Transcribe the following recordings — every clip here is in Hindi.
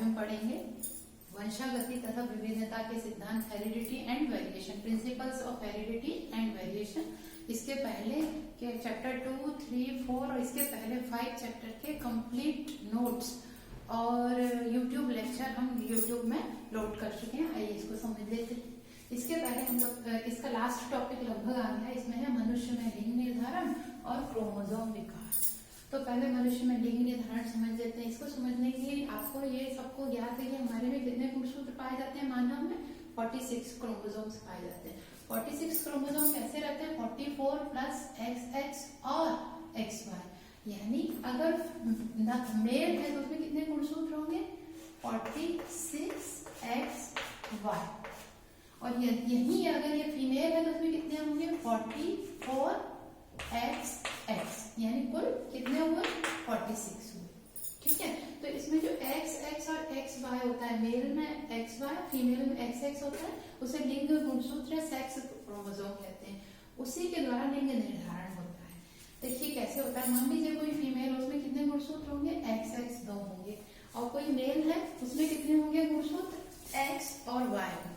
में पढ़ेंगे वंशागति तथा विविधता के सिद्धांत, heredity and variation, principles of heredity and variation. इसके पहले के चैप्टर 2, 3, 4 और इसके पहले 5 चैप्टर के कंप्लीट नोट्स और यूट्यूब लेक्चर हम यूट्यूब में लोड कर चुके हैं। आइए इसको समझ लेते हैं। इसके पहले हम लोग इसका लास्ट टॉपिक लगभग आ गया। इसमें है मनुष्य में लिंग निर्धारण और क्रोमोसोम विकास। तो पहले मनुष्य में लिंग निर्धारण समझ लेते हैं। इसको समझने के लिए आपको ये सबको ज्ञात है कि हमारे में कितने गुणसूत्र पाए जाते हैं। मानव में 46 क्रोमोसोम्स पाए जाते हैं। 46 क्रोमोसोम कैसे रहते हैं? 44 प्लस XX और XY, यानी अगर मेल है तो उसमें कितने गुणसूत्र होंगे? 46XY। और यही अगर ये फीमेल है तो उसमें कितने होंगे? 44XX, यानी कुल कितने हुए? 46 हुए। ठीक है, तो इसमें जो XX और XY होता है, मेल में XY, फीमेल में XX होता है, उसे लिंग गुणसूत्र या सेक्स क्रोमोसोम कहते हैं। उसी के द्वारा लिंग निर्धारण होता है। देखिए कैसे होता है। मान लीजिए कोई फीमेल, उसमें कितने गुणसूत्र होंगे? XX 2 होंगे। और कोई मेल है उसमें कितने होंगे गुणसूत्र? X और Y होंगे।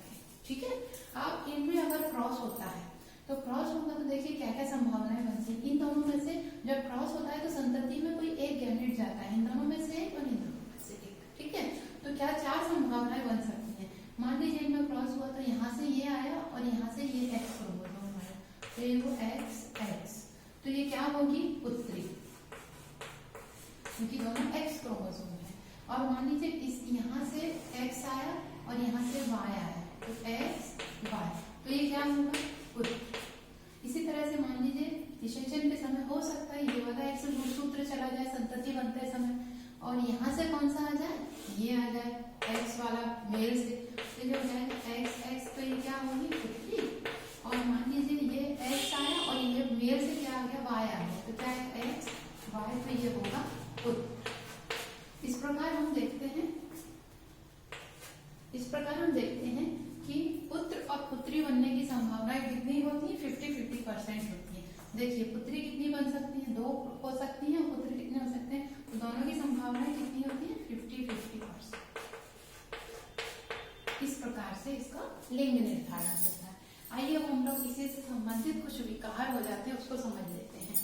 ठीक है, अब इनमें अगर क्रॉस होता है तो क्रॉस होगा तो देखिए क्या क्या संभावनाएं बनती है। इन दोनों में से जब क्रॉस होता है तो संतति में कोई एक गैमेट जाता है, इन दोनों में से एक और इन दोनों में से एक। ठीक है, तो क्या 4 संभावनाएं बन सकती हैं। मान लीजिए इनमें क्रॉस हुआ तो यहाँ से ये आया और यहाँ से ये X क्रोमोसोम आया, तो ये वो XX, तो ये क्या होगी? पुत्री, क्योंकि दोनों X क्रोमोसोम है। और मान लीजिए इस यहाँ से X आया और यहाँ से Y आया, तो XY, तो ये क्या होगा? पुत्र। इसी तरह से मान लीजिए निषेचन के समय हो सकता है ये वाला X गुणसूत्र चला जाए संतति बनते समय, और यहाँ से कौन सा आ जाए? ये आ जाए X वाला मेल से, तो ये हो जाएगा XX, तो ये क्या होगी? पुत्री। और मान लीजिए ये X आया और ये मेल से क्या आ गया? Y आ गया, तो क्या है? XY, तो ये होगा पुत्र। इस प्रकार हम देखते हैं कि पुत्र और पुत्री बनने की संभावनाएं कितनी होती है? 50-50% होती है। देखिए पुत्री कितनी बन सकती है? 2 हो सकती है, और पुत्र कितने हो सकते हैं? तो दोनों की संभावनाएं कितनी होती है? 50-50%। इस प्रकार से इसका लिंग निर्धारण होता है। आइए अब हम लोग इसी से संबंधित कुछ विकार हो जाते हैं उसको समझ लेते हैं।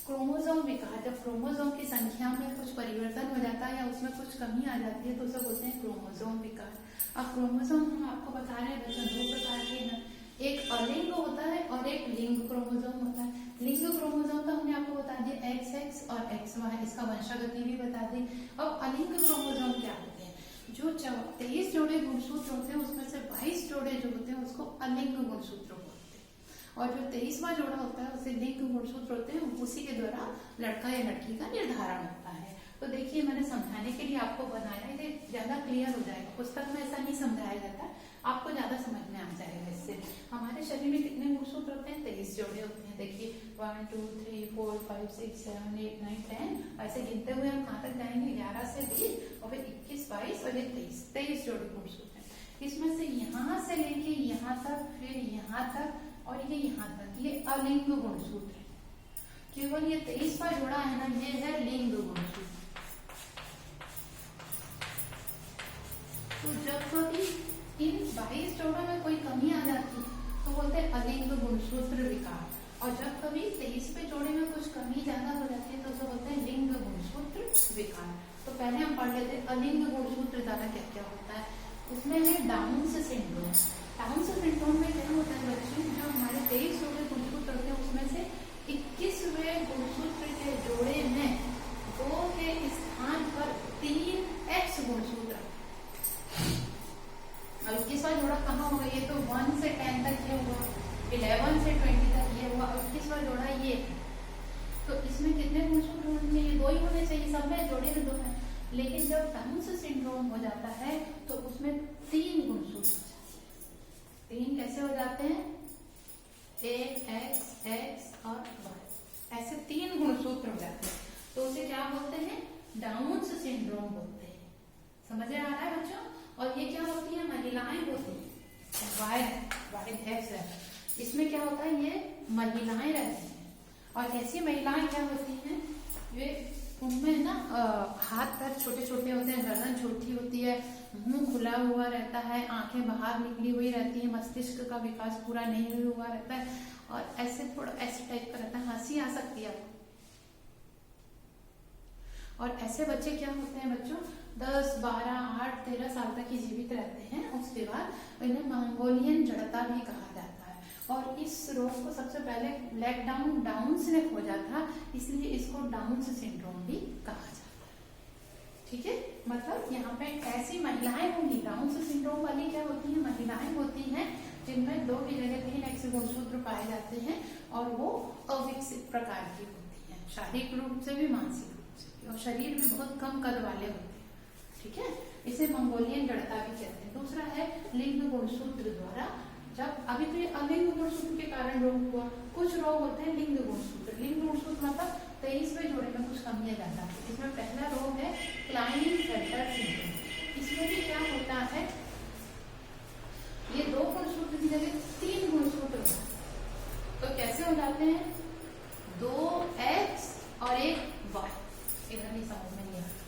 क्रोमोसोम विकार, जब क्रोमोसोम की संख्या में कुछ परिवर्तन हो जाता है या उसमें कुछ कमी आ जाती है तो उसे बोलते हैं क्रोमोसोम विकार। अब क्रोमोसोम हम आपको बता रहे हैं बच्चों 2 प्रकार के हैं, एक अलिंग होता है और एक लिंग क्रोमोसोम होता है। लिंग क्रोमोसोम तो हमने आपको बता दिया XX और XY, इसका वंशागति भी बता दी। अब अलिंग क्रोमोसोम क्या होते हैं? जो 23 जोड़े गुणसूत्र होते हैं उसमें से 22 जोड़े जो होते हैं उसको अलिंग गुणसूत्र बोलते हैं, और जो 23वां जोड़ा होता है उसे लिंग गुणसूत्र होते हैं। उसी के द्वारा लड़का या लड़की का निर्धारण होता है। तो देखिए मैंने समझाने के लिए आपको बनाया, ये ज्यादा क्लियर हो जाएगा। पुस्तक में ऐसा नहीं समझाया जाता, आपको ज्यादा समझ में आ जाएगा इससे। हमारे शरीर में कितने गुणसूत्र होते हैं? 23 जोड़े होते हैं। देखिए 1 2 3 4 5 6 7 8 9 10, ऐसे गिनते हुए हम कहाँ तक जाएंगे? 11 से 20 और फिर 21 22 और ये 23 जोड़े गुणसूत्र हैं। इसमें से यहाँ से लेके यहाँ तक, फिर यहाँ तक और ये यहाँ तक, ये अलिंग गुणसूत्र है। केवल ये 23वां जोड़ा है ना, ये है लिंग गुणसूत्र। तो जब कभी इन 22 जोड़ों में कोई कमी आ जाती तो बोलते हैं अलिंग गुणसूत्र विकार, और जब कभी 23वें जोड़े में कुछ कमी ज्यादा हो जाती है तो उसे बोलते हैं लिंग गुणसूत्र विकार। तो पहले हम पढ़ लेते हैं अलिंग गुणसूत्र द्वारा क्या क्या होता है। उसमें है डाउन्स सिंड्रोम। डाउन्स सिंड्रोम में क्या होता है बच्चों, जो हमारे 23 जोड़े गुणसूत्र होते हैं उसमें से 21वें गुणसूत्र के जोड़े में 2 के स्थान पर 3 X गुणसूत्र। अब 21वां जोड़ा कहाँ होगा? ये तो 1 से 10 तक ये हुआ, 11 से 20 तक ये हुआ, और 21वां जोड़ा ये। तो इसमें कितने गुणसूत्र होने चाहिए? 2 ही होने चाहिए, सब में जोड़े में 2 है। लेकिन जब डाउन्स सिंड्रोम हो जाता है तो उसमें 3 गुणसूत्र हो जाते हैं। 3 कैसे हो जाते हैं? X और Y, ऐसे 3 गुणसूत्र हो जाते हैं। तो उसे क्या बोलते हैं? डाउन्स सिंड्रोम बोलते हैं। समझ आ रहा है बच्चों? और ये क्या होती है? महिलाएं होती है। Y है। इसमें क्या होता है? ये महिलाएं रहती हैं, और ऐसी महिलाएं क्या होती हैं? ये उनमें ना हाथ पैर छोटे छोटे होते हैं, गर्दन छोटी होती है, मुंह खुला हुआ रहता है, आंखें बाहर निकली हुई रहती है, मस्तिष्क का विकास पूरा नहीं हुआ रहता है और ऐसे थोड़ा ऐसे टाइप का रहता है, हंसी आ सकती है आपको। और ऐसे बच्चे क्या होते हैं बच्चों, 10, 12, 8, 13 साल तक ही जीवित रहते हैं। उसके बाद इन्हें मंगोलियन जड़ता भी कहा जाता है और इस रोग को सबसे पहले ब्लैक डाउन्स ने खोजा था, इसलिए इसको डाउन्स सिंड्रोम भी कहा जाता है। ठीक है, मतलब यहाँ पे ऐसी महिलाएं होंगी, डाउन्स सिंड्रोम वाली क्या होती है, महिलाएं होती हैं जिनमें 2 की जगह 3 एक्स गुणसूत्र पाए जाते हैं और वो अविकसित प्रकार की होती हैं, शारीरिक रूप से भी मानसिक रूप से भी, और शरीर भी बहुत कम कद वाले होते हैं। ठीक है, इसे मंगोलियन जड़ता भी कहते हैं। दूसरा है लिंग गुणसूत्र द्वारा, जब अभी तो ये अलिंग गुणसूत्र के कारण रोग हुआ, कुछ रोग होते हैं लिंग गुणसूत्र। लिंग गुणसूत्र मतलब 23वें जोड़े में कुछ कमियां ज्यादा है। इसमें पहला रोग है क्लाइनफेल्टर सिंड्रोम। इसमें भी क्या होता है, ये 2 गुणसूत्र की जगह 3 गुणसूत्र होता है। तो कैसे हो जाते हैं, 2x और 1y। इधर नहीं समझ में नहीं आता,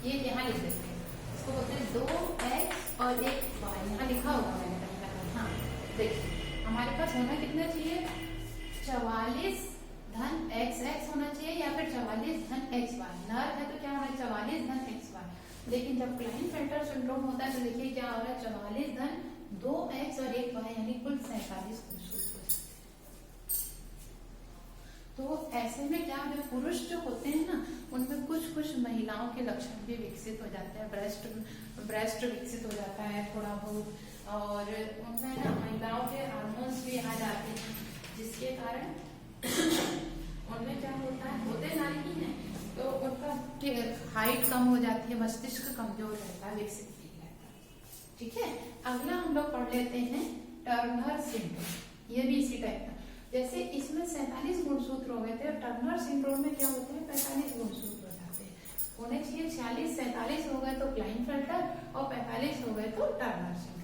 ये यहाँ लिख देते हैं, इसको बोलते हैं 2x और 1y। यहाँ लिखा होगा मैंने कहीं ना कहीं। हाँ देखिए, हमारे पास होना कितना चाहिए, 44 धन XX होना चाहिए या फिर 44 धन XY। नर है तो क्या होना है, 44 धन XY। लेकिन जब क्लाइनफेल्टर सिंड्रोम होता है तो देखिए क्या हो रहा है, 44 धन 2x और 1y यानी कुल 47 गुणसूत्र हो जाते हैं। तो ऐसे में क्या है, पुरुष जो होते हैं ना, उनमें कुछ महिलाओं के लक्षण भी विकसित हो जाते हैं। ब्रेस्ट विकसित हो जाता है थोड़ा बहुत, और उनमें ना महिलाओं के हार्मोन्स भी आ जाते हैं, जिसके कारण उनमें क्या होता है, होते नारी ही है तो उनका हाइट कम हो जाती है, मस्तिष्क कमजोर रहता है, विकसित नहीं रहता। ठीक है, अगला हम लोग पढ़ लेते हैं टर्नर सिंड्रोम। ये भी इसी टाइप का, जैसे इसमें 47 गुणसूत्र हो गए थे, टर्नर सिंड्रोम में क्या होते हैं, 45 गुणसूत्र हो जाते हैं। होने चाहिए 46, 47 हो गए तो क्लाइनफेल्टर और 45 हो गए तो टर्नर सिंड्रोम।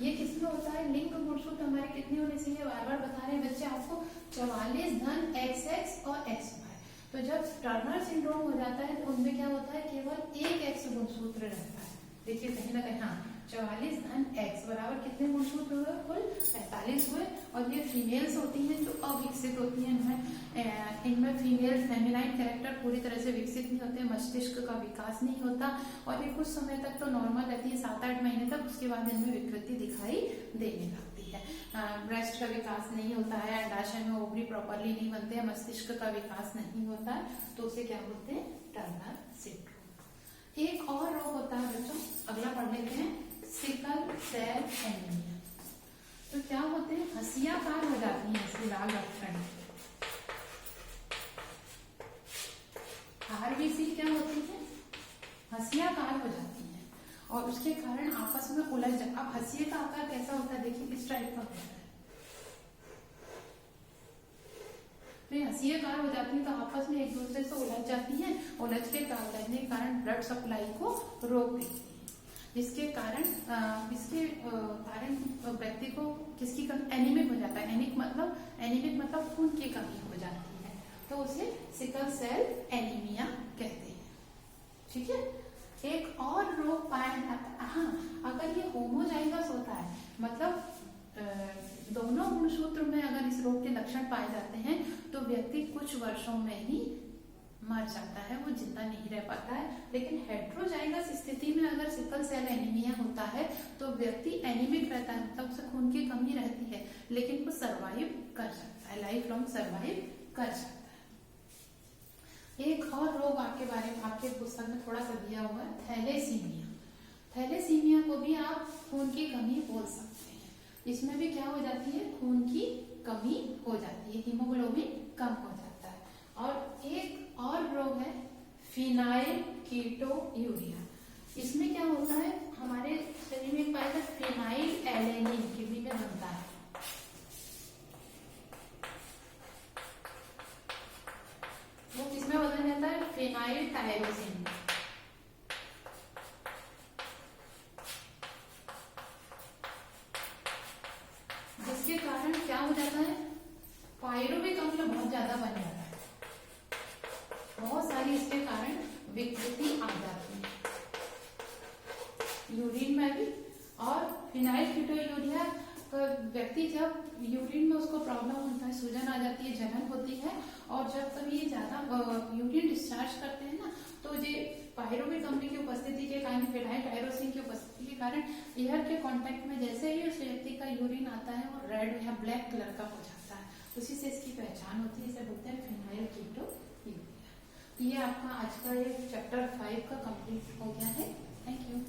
ये किसमें होता है, लिंग गुणसूत्र हमारे कितने होने चाहिए, बार बार बता रहे हैं बच्चे आपको, 44 धन XX और XY। तो जब टर्नर सिंड्रोम हो जाता है तो उनमें क्या होता है, केवल 1 एक्स गुणसूत्र रहता है। देखिए कहीं ना कहीं, हाँ 44 धन x बराबर कितने गुणसूत्र हुए, कुल 45 हुए। और ये फीमेल्स होती हैं जो अविकसित होती हैं, इनमें फीमेल फेमिनाइन कैरेक्टर पूरी तरह से विकसित नहीं होते, मस्तिष्क का विकास नहीं होता और ये कुछ समय तक तो नॉर्मल रहती है, 7-8 महीने तक। उसके बाद इनमें विकृति दिखाई देने लगती है। ब्रेस्ट का विकास नहीं होता है, अंडाशय में ओवरी प्रॉपरली नहीं बनते हैं, मस्तिष्क का विकास नहीं होता है, तो उसे क्या बोलते हैं, टर्नर सिंड्रोम। एक और रोग होता है बच्चों, अगला पढ़ लेते हैं, सिकल सेल एनीमिया। तो क्या होते हैं, हंसियाकार हो जाती है इसकी लाल लक्षण। आरबीसी क्या होती है, हंसियाकार हो जाती है और उसके कारण आपस में उलझ जाए। अब हंसी का आकार कैसा होता है, देखिए इस टाइप का होता है। तो ये हंसियाकार हो जाती है तो आपस में एक दूसरे से उलझ जाती है, उलझने के कारण ब्लड सप्लाई को रोक देती है, जिसके कारण व्यक्ति को किसकी कमी, एनीमिक हो जाता है। एनीमिक मतलब खून की कमी हो जाती है, तो उसे सिकल सेल एनीमिया कहते हैं। ठीक है, एक और रोग पाया जाता है, हाँ अगर ये होमोजाइगस होता है, मतलब दोनों गुणसूत्र में अगर इस रोग के लक्षण पाए जाते हैं तो व्यक्ति कुछ वर्षों में ही मर जाता है, वो जिंदा नहीं रह पाता है। लेकिन हेट्रोजाइगस स्थिति में अगर सिकल सेल एनीमिया होता है तो व्यक्ति एनीमिक रहता है, मतलब उसे खून की कमी रहती है, लेकिन वो सर्वाइव कर सकता है, लाइफ लॉन्ग सर्वाइव कर सकता है। एक और रोग आपके बारे में आपके पुस्तक में थोड़ा सा दिया हुआ है, थैलेसीमिया। थैलेसीमिया को भी आप खून की कमी बोल सकते हैं। इसमें भी क्या हो जाती है, खून की कमी हो जाती है, हीमोग्लोबिन कम हो जाता है। और एक और रोग है फिनाइल कीटोयूरिया। इसमें क्या होता है, हमारे शरीर में पाया जाता है फिनाइल एलेनिन किडनी में बनता है, वो किसमें बदल जाता है, फिनाइल टायरोसिन। जिसके कारण क्या हो जाता है, पायरुविक अम्ल बहुत ज्यादा बन जाता है, बहुत सारी इसके कारण व्यक्ति जब यूरिन में उसको प्रॉब्लम होता है, सूजन आ जाती है, जलन होती है, और जब कभी ज्यादा यूरिन डिस्चार्ज करते हैं ना, तो ये पायरुविक अम्ल की उपस्थिति के कारण, फिनाइल टायरोसिन की उपस्थिति के कारण एयर के कांटेक्ट में जैसे ही उस व्यक्ति का यूरिन आता है वो रेड या ब्लैक कलर का हो जाता है, उसी से इसकी पहचान होती है, इसे बोलते हैं फिनाइल कीटोयूरिया। ये आपका आज का ये चैप्टर 5 का कंप्लीट हो गया है। Thank you.